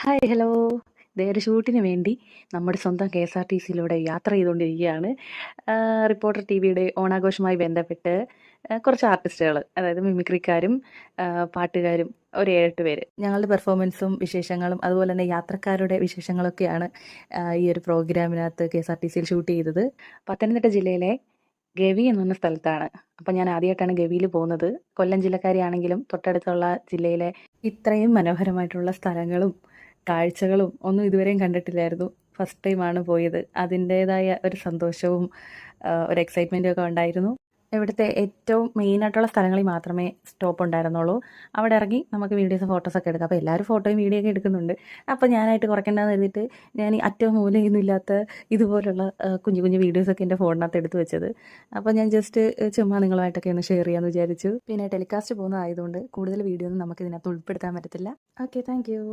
Hi hello. ദേ ഒരു ഷൂട്ടിന് വേണ്ടി നമ്മുടെ സ്വന്തം KSRTCയിലൂടെ യാത്ര ചെയ്തുകൊണ്ടിരിക്കുകയാണ്. റിപ്പോർട്ടർ ടിവിയുടെ ഓണാഘോഷവുമായി ബന്ധപ്പെട്ട് കുറച്ച് ആർട്ടിസ്റ്റുകൾ, അതായത് മിമിക്രിക്കാരും പാട്ടുകാരും ഒരു 7-8 പേര്. ഞങ്ങളുടെ പെർഫോമൻസും വിശേഷങ്ങളും അതുപോലെ തന്നെ യാത്രക്കാരുടെ വിശേഷങ്ങളൊക്കെയാണ് ഈ ഒരു പ്രോഗ്രാമിനകത്ത് KSRTCയിൽ ഷൂട്ട് ചെയ്തത്. പത്തനംതിട്ട ജില്ലയിലെ ഗവി എന്ന് പറഞ്ഞ സ്ഥലത്താണ്. അപ്പം ഞാൻ ആദ്യമായിട്ടാണ് ഗവിയിൽ പോകുന്നത്. കൊല്ലം ജില്ലക്കാരിയാണെങ്കിലും തൊട്ടടുത്തുള്ള ജില്ലയിലെ ഇത്രയും മനോഹരമായിട്ടുള്ള സ്ഥലങ്ങളും കാഴ്ചകളും ഒന്നും ഇതുവരെയും കണ്ടിട്ടില്ലായിരുന്നു. ഫസ്റ്റ് ടൈമാണ് പോയത്. അതിൻ്റേതായ ഒരു സന്തോഷവും ഒരു എക്സൈറ്റ്മെൻറ്റും ഒക്കെ ഉണ്ടായിരുന്നു. ഇവിടുത്തെ ഏറ്റവും മെയിനായിട്ടുള്ള സ്ഥലങ്ങളിൽ മാത്രമേ സ്റ്റോപ്പ് ഉണ്ടായിരുന്നുള്ളൂ. അവിടെ ഇറങ്ങി നമുക്ക് വീഡിയോസും ഫോട്ടോസൊക്കെ എടുക്കാം. അപ്പോൾ എല്ലാവരും ഫോട്ടോയും വീഡിയോ ഒക്കെ എടുക്കുന്നുണ്ട്. അപ്പോൾ ഞാനായിട്ട് കുറയ്ക്കേണ്ടതെന്ന് കരുതിയിട്ട് ഞാൻ ഈ അറ്റവും മൂലയൊന്നും ഇല്ലാത്ത ഇതുപോലുള്ള കുഞ്ഞു കുഞ്ഞു വീഡിയോസൊക്കെ എൻ്റെ ഫോണിനകത്ത് എടുത്ത് വെച്ചത്. അപ്പോൾ ഞാൻ ജസ്റ്റ് ചുമ്മാ നിങ്ങളുമായിട്ടൊക്കെ ഒന്ന് ഷെയർ ചെയ്യാമെന്ന് വിചാരിച്ചു. പിന്നെ ടെലികാസ്റ്റ് പോകുന്നതായതുകൊണ്ട് കൂടുതൽ വീഡിയോ ഒന്നും നമുക്ക് ഇതിനകത്ത് ഉൾപ്പെടുത്താൻ പറ്റത്തില്ല. Okay, thank you.